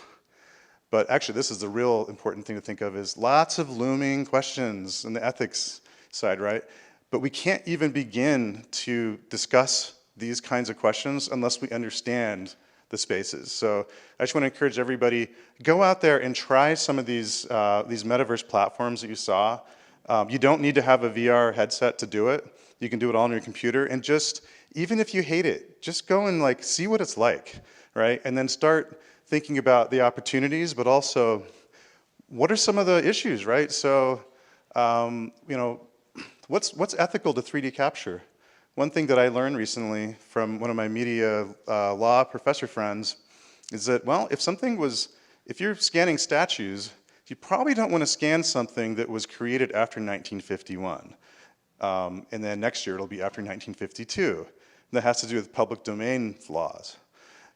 S1: But actually, this is the real important thing to think of, is lots of looming questions in the ethics side, right? But we can't even begin to discuss these kinds of questions unless we understand the spaces. So I just want to encourage everybody, go out there and try some of these metaverse platforms that you saw. You don't need to have a VR headset to do it. You can do it all on your computer, and just, even if you hate it, just go and like see what it's like, right? And then start thinking about the opportunities, but also what are some of the issues, right? So, you know, what's ethical to 3D capture? One thing that I learned recently from one of my media law professor friends is that, well, if you're scanning statues, you probably don't want to scan something that was created after 1951. And then next year it'll be after 1952. And that has to do with public domain laws.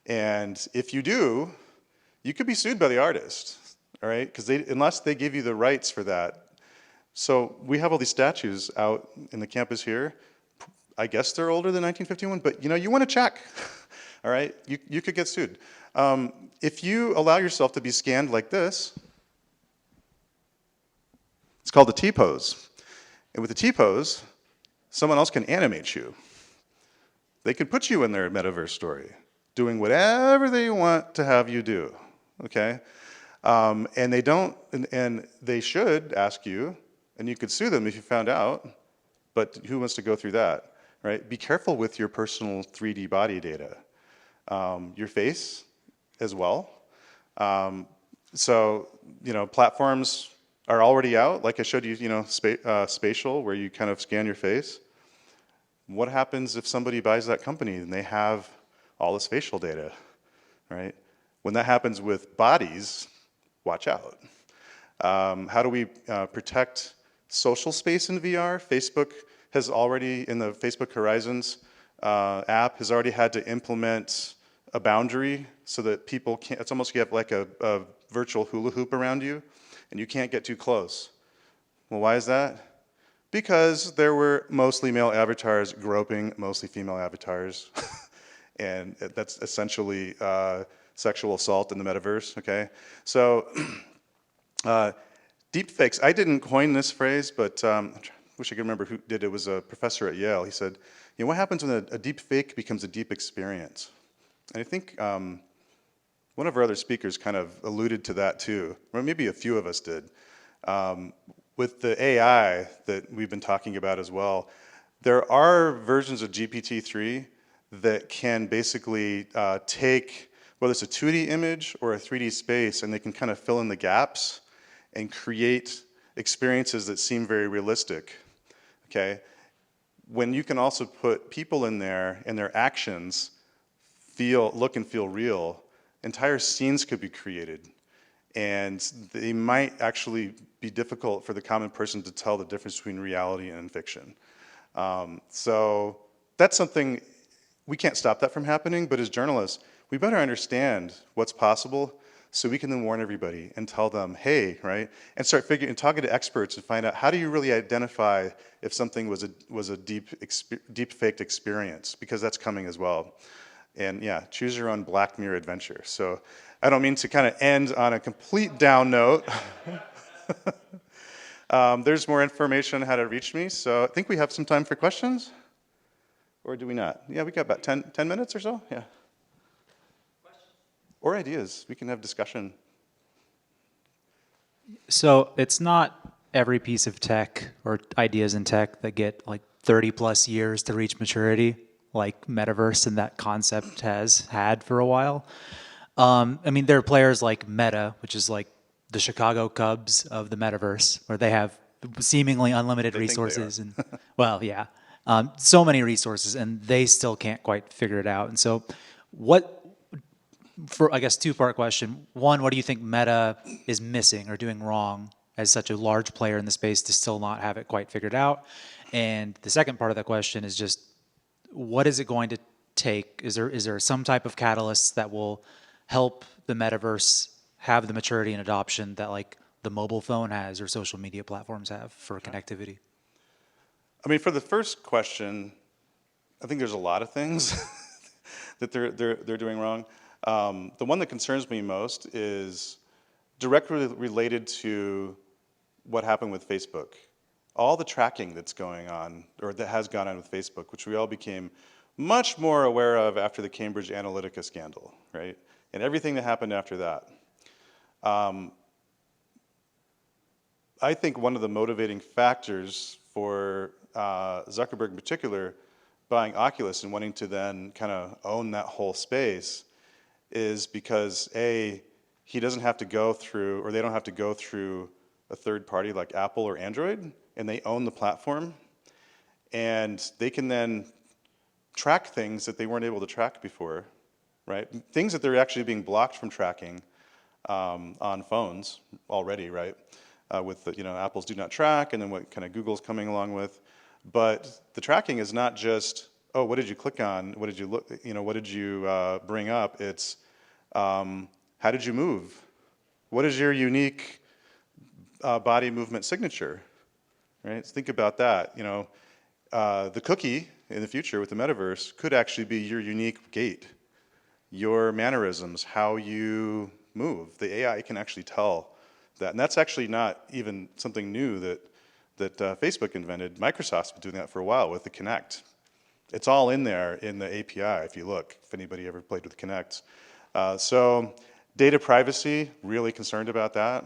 S1: And if you do, you could be sued by the artist, all right? Because unless they give you the rights for that. So we have all these statues out in the campus here. I guess they're older than 1951, but you know, you want to check, all right? You could get sued. If you allow yourself to be scanned like this, it's called the T-pose. And with the T-pose, someone else can animate you. They could put you in their metaverse story, doing whatever they want to have you do, okay? And they don't, and they should ask you, and you could sue them if you found out, but who wants to go through that? Right? Be careful with your personal 3D body data. Your face as well. So, you know, platforms are already out. Like I showed you, you know, spatial, where you kind of scan your face. What happens if somebody buys that company and they have all this facial data, right? When that happens with bodies, watch out. How do we protect social space in VR? Facebook has already, in the Facebook Horizons app, has already had to implement a boundary so that people can't, it's almost like you have like a virtual hula hoop around you, and you can't get too close. Well, why is that? Because there were mostly male avatars groping mostly female avatars, and that's essentially sexual assault in the metaverse, okay? So, deepfakes, I didn't coin this phrase, but wish I could remember who did it. It was a professor at Yale. He said, you know, what happens when a deep fake becomes a deep experience? And I think one of our other speakers kind of alluded to that too, or maybe a few of us did. With the AI that we've been talking about as well, there are versions of GPT-3 that can basically take, whether it's a 2D image or a 3D space, and they can kind of fill in the gaps and create experiences that seem very realistic, okay? When you can also put people in there and their actions look and feel real, entire scenes could be created. And they might actually be difficult for the common person to tell the difference between reality and fiction. So that's something, we can't stop that from happening, but as journalists, we better understand what's possible so we can then warn everybody and tell them, hey, right? And start figuring and talking to experts and find out how do you really identify if something was a deep faked experience, because that's coming as well. And yeah, choose your own Black Mirror adventure. So I don't mean to kind of end on a complete down note. There's more information on how to reach me, so I think we have some time for questions. Or do we not? Yeah, we got about 10 minutes or so, yeah. Or ideas, we can have discussion.
S2: So it's not every piece of tech or ideas in tech that get like 30 plus years to reach maturity, like Metaverse and that concept has had for a while. I mean, there are players like Meta, which is like the Chicago Cubs of the Metaverse, where they have seemingly unlimited resources and, well, yeah, so many resources, and they still can't quite figure it out. And so, for I guess two-part question. One, what do you think Meta is missing or doing wrong as such a large player in the space to still not have it quite figured out? And the second part of that question is just, what is it going to take? Is there some type of catalyst that will help the metaverse have the maturity and adoption that like the mobile phone has or social media platforms have for connectivity?
S1: I mean, for the first question, I think there's a lot of things that they're doing wrong. The one that concerns me most is directly related to what happened with Facebook. All the tracking that's going on, or that has gone on with Facebook, which we all became much more aware of after the Cambridge Analytica scandal, right? And everything that happened after that. I think one of the motivating factors for Zuckerberg in particular buying Oculus and wanting to then kind of own that whole space is because A, he doesn't have to go through, or they don't have to go through a third party like Apple or Android, and they own the platform, and they can then track things that they weren't able to track before, right? Things that they're actually being blocked from tracking on phones already, right? With the, Apple's Do Not Track, and then what kind of Google's coming along with. But the tracking is not just, oh, what did you click on? What did you look? What did you bring up? It's how did you move? What is your unique body movement signature? Right? So think about that. The cookie in the future with the metaverse could actually be your unique gait, your mannerisms, how you move. The AI can actually tell that, and that's actually not even something new that Facebook invented. Microsoft's been doing that for a while with the Kinect. It's all in there in the API if you look, if anybody ever played with Kinect. So data privacy, really concerned about that.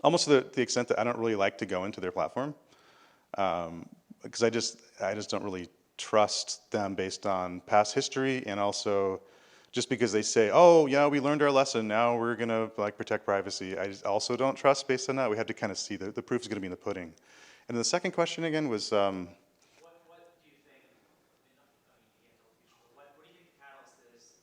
S1: Almost to the extent that I don't really like to go into their platform because I just don't really trust them based on past history, and also just because they say, oh yeah, we learned our lesson, now we're gonna protect privacy. I also don't trust based on that. We have to kind of see the proof is gonna be in the pudding. And then the second question again was.
S2: What do you think? You can't tell the future, but what do you think the catalyst is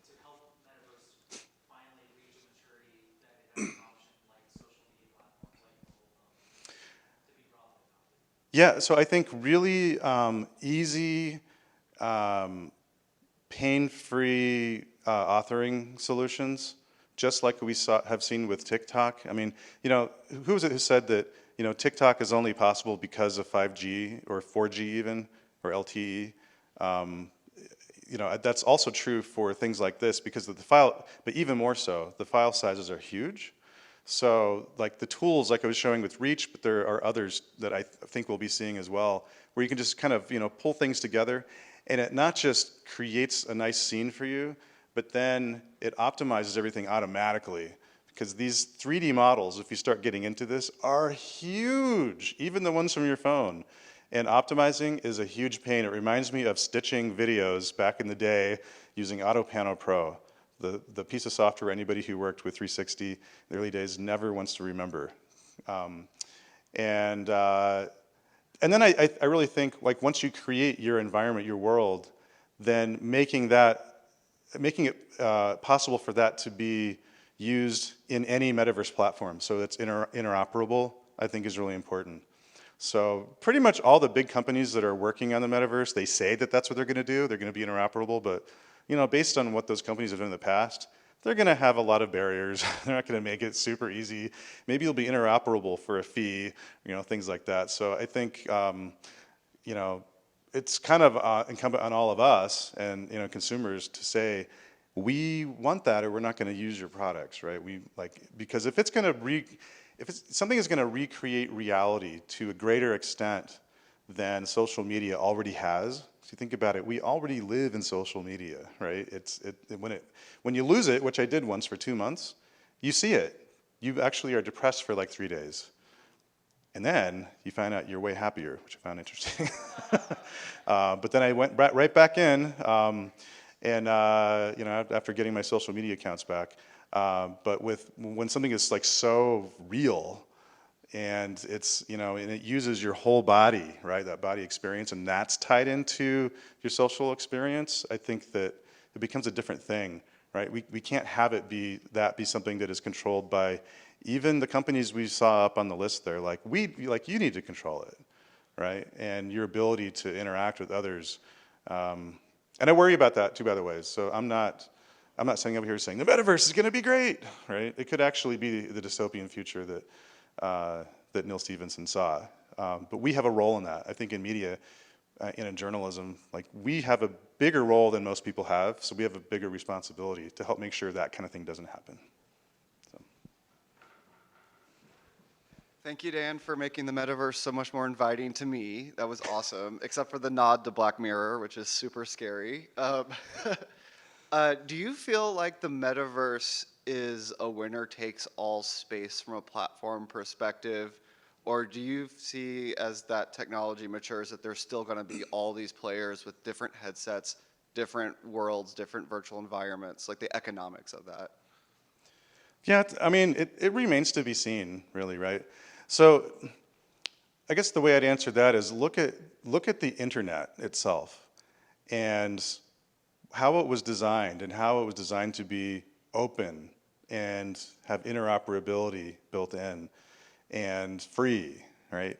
S2: to help Metaverse finally reach maturity that it has an option like social media platforms, like mobile phones, to be broadly adopted?
S1: Yeah, so I think really easy, pain-free authoring solutions, just like we have seen with TikTok. I mean, who was it who said that TikTok is only possible because of 5G or 4G even, or LTE? That's also true for things like this because of the file, but even more so, the file sizes are huge. So the tools like I was showing with Reach, but there are others that I think we'll be seeing as well, where you can just kind of pull things together, and it not just creates a nice scene for you, but then it optimizes everything automatically. Because these 3D models, if you start getting into this, are huge, even the ones from your phone. And optimizing is a huge pain. It reminds me of stitching videos back in the day using AutoPano Pro. The piece of software anybody who worked with 360 in the early days never wants to remember. And then I really think once you create your environment, your world, then making it possible for that to be used in any metaverse platform, so that's interoperable, I think is really important. So pretty much all the big companies that are working on the metaverse, they say that that's what they're going to do. They're going to be interoperable, but based on what those companies have done in the past, they're going to have a lot of barriers. They're not going to make it super easy. Maybe you'll be interoperable for a fee, things like that. So I think, it's kind of incumbent on all of us and consumers to say, we want that, or we're not going to use your products, right? Because if something is going to recreate reality to a greater extent than social media already has. So you think about it, we already live in social media, right? When you lose it, which I did once for 2 months, you see it. You actually are depressed for like 3 days. And then you find out you're way happier, which I found interesting. But then I went right back in, after getting my social media accounts back. But when something is like so real, and and it uses your whole body, right? That body experience, and that's tied into your social experience. I think that it becomes a different thing, right? We can't have it be something that is controlled by even the companies we saw up on the list there. You need to control it, right? And your ability to interact with others. And I worry about that too, by the way. So I'm not sitting up here saying the metaverse is going to be great, right? It could actually be the dystopian future that Neil Stephenson saw. But we have a role in that. I think in media, in journalism, we have a bigger role than most people have, so we have a bigger responsibility to help make sure that kind of thing doesn't happen. So.
S3: Thank you, Dan, for making the metaverse so much more inviting to me. That was awesome, except for the nod to Black Mirror, which is super scary. Do you feel like the metaverse is a winner-takes-all space from a platform perspective, or do you see, as that technology matures, that there's still going to be all these players with different headsets, different worlds, different virtual environments, like the economics of that?
S1: Yeah, I mean, it remains to be seen, really, right? So I guess the way I'd answer that is look at the internet itself and how it was designed to be open and have interoperability built in and free, right?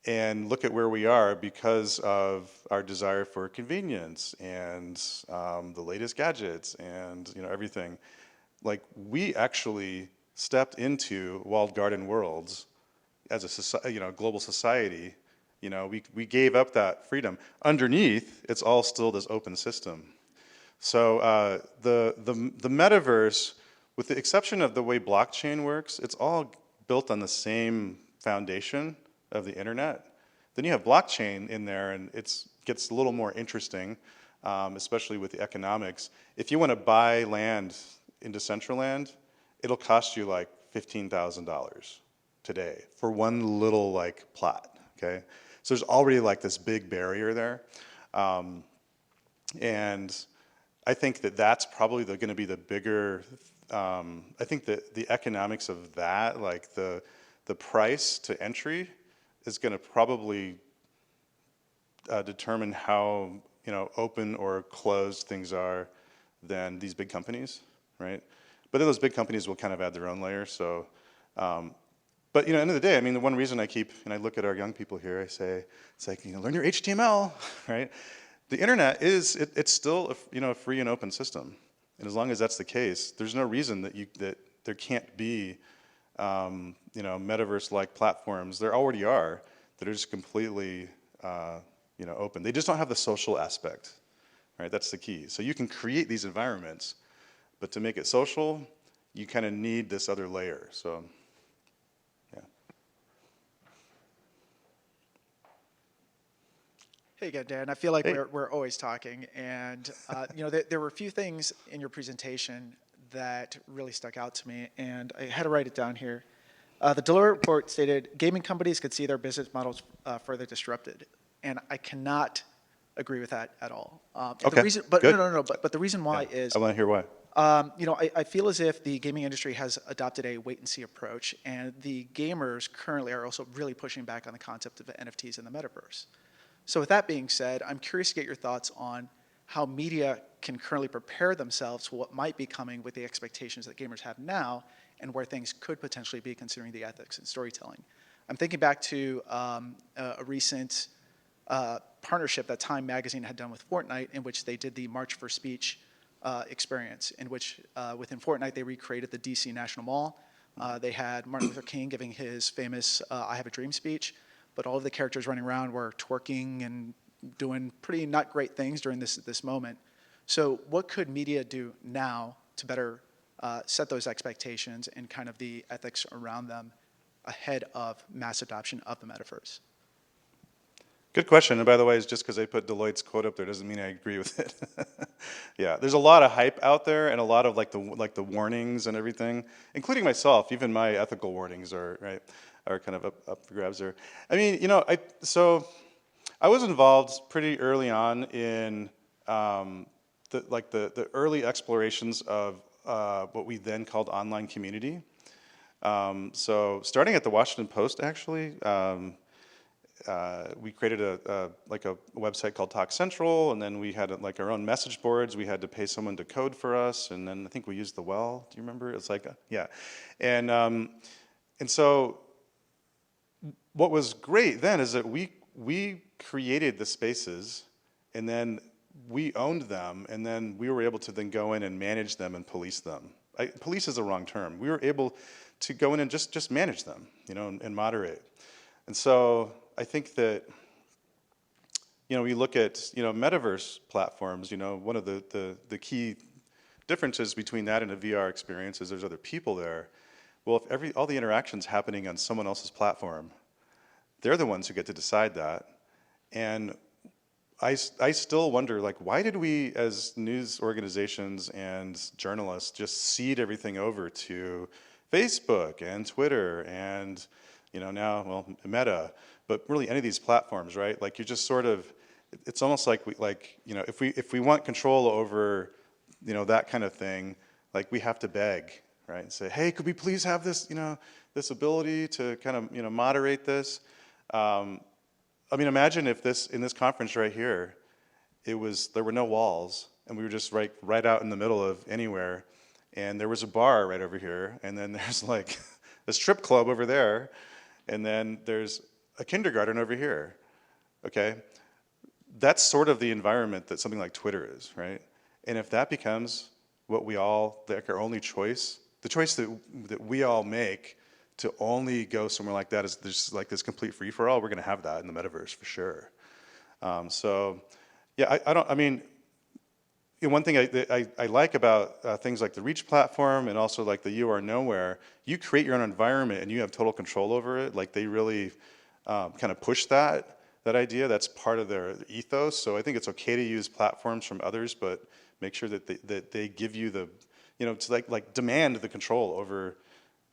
S1: And look at where we are because of our desire for convenience and the latest gadgets and everything. We actually stepped into walled garden worlds as a global society. We gave up that freedom. Underneath, it's all still this open system. So the metaverse, with the exception of the way blockchain works, it's all built on the same foundation of the internet. Then you have blockchain in there, and it gets a little more interesting, especially with the economics. If you want to buy land in Decentraland, it'll cost you like $15,000 today for one little plot. Okay, so there's already this big barrier there, and I think that's probably going to be the bigger. I think that the economics of that, the price to entry, is going to probably determine how open or closed things are than these big companies, right? But then those big companies will kind of add their own layer. So, but end of the day, I mean, the one reason I look at our young people here, I say, it's learn your HTML, right? The internet it's still a free and open system, and as long as that's the case, there's no reason that there can't be metaverse-like platforms. There already are that are just completely open. They just don't have the social aspect, right? That's the key. So you can create these environments, but to make it social, you kind of need this other layer. So, yeah.
S4: Hey again, Dan. I feel like
S1: Hey.
S4: we're always talking, and there were a few things in your presentation that really stuck out to me, and I had to write it down here. The Deloitte report stated gaming companies could see their business models further disrupted, and I cannot agree with that at all.
S1: Okay,
S4: The reason, but
S1: good.
S4: no. But the reason why is
S1: I want to hear why.
S4: I feel as if the gaming industry has adopted a wait-and-see approach, and the gamers currently are also really pushing back on the concept of the NFTs in the metaverse. So with that being said, I'm curious to get your thoughts on how media can currently prepare themselves for what might be coming with the expectations that gamers have now, and where things could potentially be considering the ethics in storytelling. I'm thinking back to a recent partnership that Time Magazine had done with Fortnite, in which they did the March for Speech experience, in which within Fortnite they recreated the DC National Mall. They had Martin Luther King giving his famous I Have a Dream speech, but all of the characters running around were twerking and doing pretty not great things during this moment. So what could media do now to better set those expectations and kind of the ethics around them ahead of mass adoption of the metaverse?
S1: Good question. And by the way, it's just because I put Deloitte's quote up there doesn't mean I agree with it. Yeah, there's a lot of hype out there and a lot of like the warnings and everything, including myself. Even my ethical warnings are kind of up for grabs there. I mean, so I was involved pretty early on in the early explorations of what we then called online community. So starting at the Washington Post, actually. We created a website called Talk Central, and then we had like our own message boards. We had to pay someone to code for us, and then I think we used the well. Do you remember? It's like yeah, and so what was great then is that we created the spaces, and then we owned them, and then we were able to then go in and manage them and police them. Police is the wrong term. We were able to go in and just manage them, and moderate. And so I think that, we look at, metaverse platforms, one of the key differences between that and a VR experience is there's other people there. Well, if all the interaction's happening on someone else's platform, they're the ones who get to decide that. And I still wonder, like, why did we as news organizations and journalists just cede everything over to Facebook and Twitter and, now, well, Meta, but really any of these platforms, right? Like, you're just sort of, it's almost like if we want control over, that kind of thing, like, we have to beg, right? And say, hey, could we please have this, this ability to kind of, moderate this? I mean, imagine if in this conference right here, there were no walls, and we were just right out in the middle of anywhere, and there was a bar right over here, and then there's like a strip club over there, and then there's a kindergarten over here, okay? That's sort of the environment that something like Twitter is, right? And if that becomes what we all, like our only choice, the choice that we all make to only go somewhere like that is there's like this complete free-for-all, we're gonna have that in the metaverse for sure. So, yeah, one thing I like about things like the Reach platform and also like the You Are Nowhere, you create your own environment and you have total control over it. Like, they really kind of push that idea. That's part of their ethos. So I think it's okay to use platforms from others, but make sure that they give you the, to like demand the control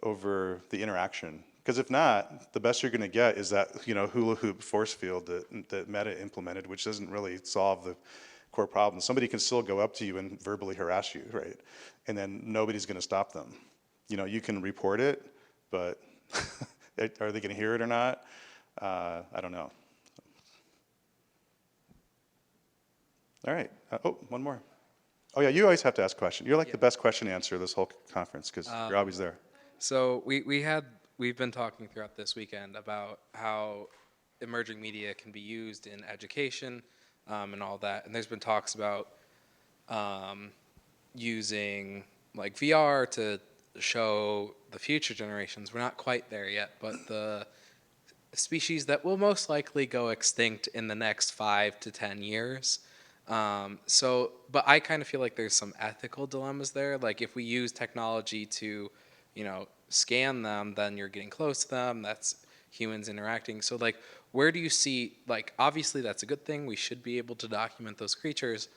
S1: over the interaction. Because if not, the best you're going to get is that hula hoop force field that Meta implemented, which doesn't really solve the core problem. Somebody can still go up to you and verbally harass you, right? And then nobody's going to stop them. You can report it, but are they going to hear it or not? I don't know. All right. One more. Oh yeah, you always have to ask questions. You're like the best question answer this whole conference because you're always there.
S5: So we've been talking throughout this weekend about how emerging media can be used in education and all that, and there's been talks about using like VR to show the future generations. We're not quite there yet, but the species that will most likely go extinct in the next 5 to 10 years. But I kind of feel like there's some ethical dilemmas there. Like, if we use technology to, scan them, then you're getting close to them. That's humans interacting. So, like, where do you see, like, obviously that's a good thing. We should be able to document those creatures.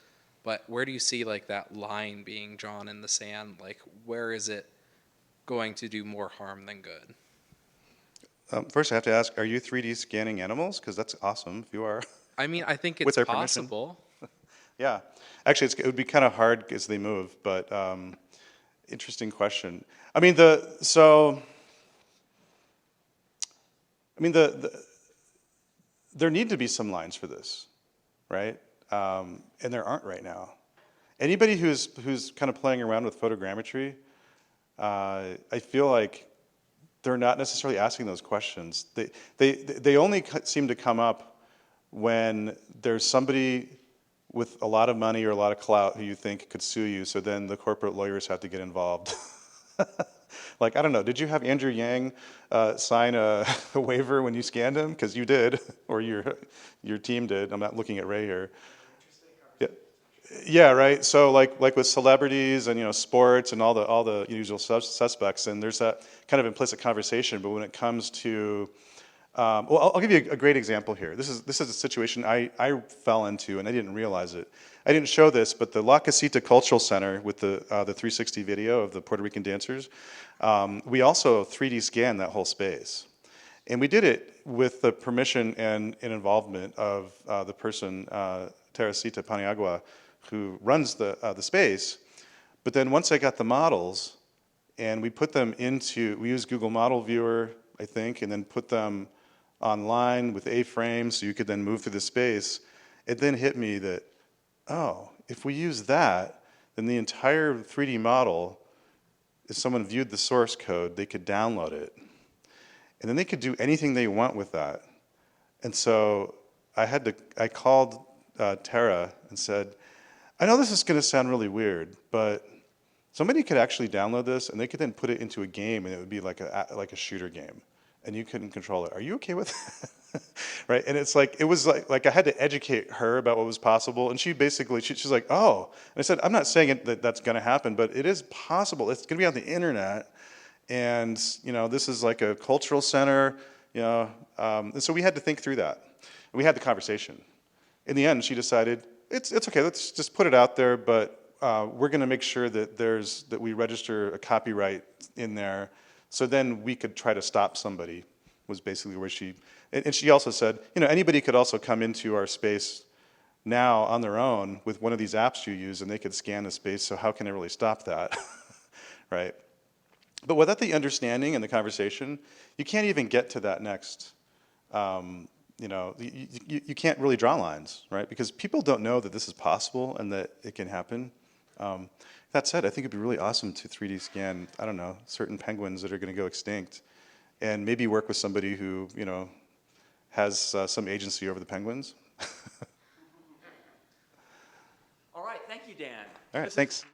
S5: But where do you see, like, that line being drawn in the sand? Like, where is it going to do more harm than good?
S1: First, I have to ask, are you 3D scanning animals? Because that's awesome if you are.
S5: I mean, I think it's
S1: With their
S5: possible.
S1: Yeah. Actually, it would be kind of hard as they move, but interesting question. I mean, there need to be some lines for this, right? And there aren't right now. Anybody who's kind of playing around with photogrammetry, I feel like they're not necessarily asking those questions. They only seem to come up when there's somebody with a lot of money or a lot of clout who you think could sue you, so then the corporate lawyers have to get involved. Like, I don't know, did you have Andrew Yang sign a waiver when you scanned him? Because you did, or your team did. I'm not looking at Ray here. Yeah, yeah, right. So like with celebrities and sports and all the usual suspects, and there's that kind of implicit conversation. But when it comes to well, I'll give you a great example here. This is a situation I fell into, and I didn't realize it. I didn't show this, but the La Casita Cultural Center with the 360 video of the Puerto Rican dancers, we also 3D scanned that whole space. And we did it with the permission and involvement of the person, Teresita Paniagua, who runs the space. But then once I got the models, and we put them we used Google Model Viewer, I think, and then put them online with A-frames so you could then move through the space, it then hit me that, oh, if we use that, then the entire 3D model, if someone viewed the source code, they could download it. And then they could do anything they want with that. And so I called Tara and said, I know this is going to sound really weird, but somebody could actually download this and they could then put it into a game and it would be like a shooter game. And you couldn't control it. Are you okay with that? Right? And it was like I had to educate her about what was possible. And she basically, she's like, oh. And I said, I'm not saying that's going to happen, but it is possible. It's going to be on the internet. And, this is like a cultural center, and so we had to think through that. And we had the conversation. In the end, she decided, it's okay, let's just put it out there, but we're going to make sure that we register a copyright in there. So then we could try to stop somebody, was basically where and she also said, anybody could also come into our space now on their own with one of these apps you use and they could scan the space, so how can I really stop that, right? But without the understanding and the conversation, you can't even get to that next, you can't really draw lines, right? Because people don't know that this is possible and that it can happen. That said, I think it'd be really awesome to 3D scan, I don't know, certain penguins that are going to go extinct, and maybe work with somebody who, has some agency over the penguins.
S6: All right, thank you, Dan.
S1: All right, thanks.